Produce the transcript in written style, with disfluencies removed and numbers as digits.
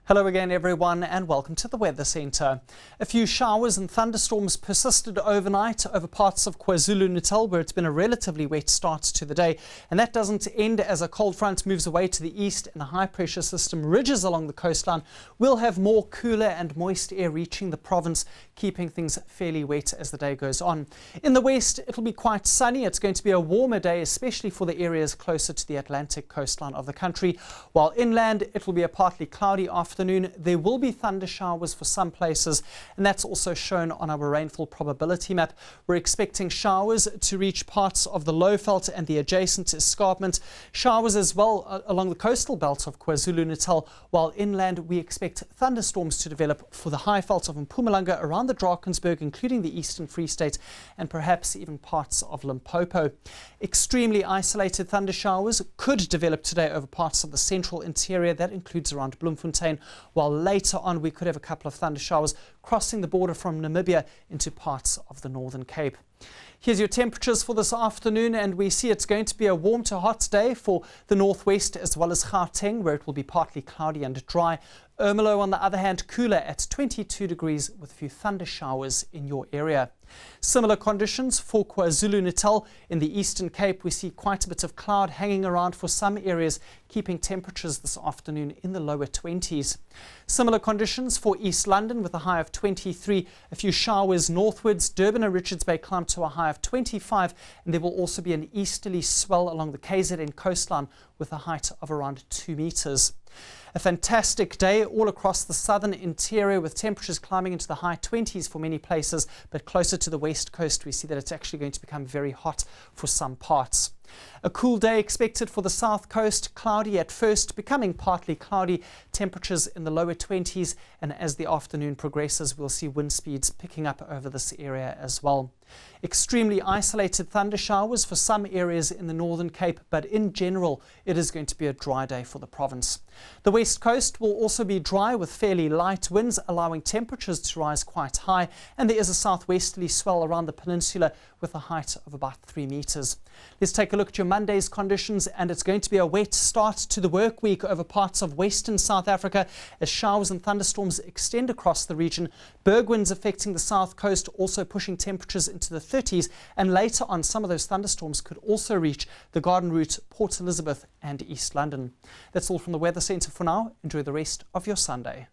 Hello again everyone and welcome to the Weather Centre. A few showers and thunderstorms persisted overnight over parts of KwaZulu-Natal where it's been a relatively wet start to the day, and that doesn't end as a cold front moves away to the east and a high pressure system ridges along the coastline. We'll have more cooler and moist air reaching the province, keeping things fairly wet as the day goes on. In the west it'll be quite sunny. It's going to be a warmer day, especially for the areas closer to the Atlantic coastline of the country, while inland it will be a partly cloudy afternoon. There will be thunder showers for some places, and that's also shown on our rainfall probability map. We're expecting showers to reach parts of the Lowveld and the adjacent escarpment, showers as well along the coastal belt of KwaZulu-Natal, while inland we expect thunderstorms to develop for the Highveld of Mpumalanga, around the Drakensberg, including the Eastern Free State and perhaps even parts of Limpopo. Extremely isolated thunder showers could develop today over parts of the central interior. That includes around Bloemfontein, while later on we could have a couple of thunder showers crossing the border from Namibia into parts of the Northern Cape. Here's your temperatures for this afternoon, and we see it's going to be a warm to hot day for the northwest as well as Gauteng, where it will be partly cloudy and dry. Ermelo, on the other hand, cooler at 22 degrees with a few thunder showers in your area. Similar conditions for KwaZulu-Natal. In the Eastern Cape, we see quite a bit of cloud hanging around for some areas, keeping temperatures this afternoon in the lower 20s. Similar conditions for East London with a high of 23, a few showers northwards. Durban and Richards Bay climb to a high of 25, and there will also be an easterly swell along the KZN coastline with a height of around 2 meters. A fantastic day all across the southern interior, with temperatures climbing into the high 20s for many places, but closer to the west coast we see that it's actually going to become very hot for some parts. A cool day expected for the south coast, cloudy at first, becoming partly cloudy, temperatures in the lower 20s, and as the afternoon progresses we'll see wind speeds picking up over this area as well. Extremely isolated thunder showers for some areas in the Northern Cape, but in general it is going to be a dry day for the province. The west coast will also be dry with fairly light winds, allowing temperatures to rise quite high, and there is a southwesterly swell around the peninsula with a height of about 3 meters. Let's take a look at your Monday's conditions, and it's going to be a wet start to the work week over parts of western South Africa as showers and thunderstorms extend across the region. Berg winds affecting the south coast, also pushing temperatures into the 30s, and later on some of those thunderstorms could also reach the Garden Route, Port Elizabeth and East London. That's all from the Weather Centre for now. Enjoy the rest of your Sunday.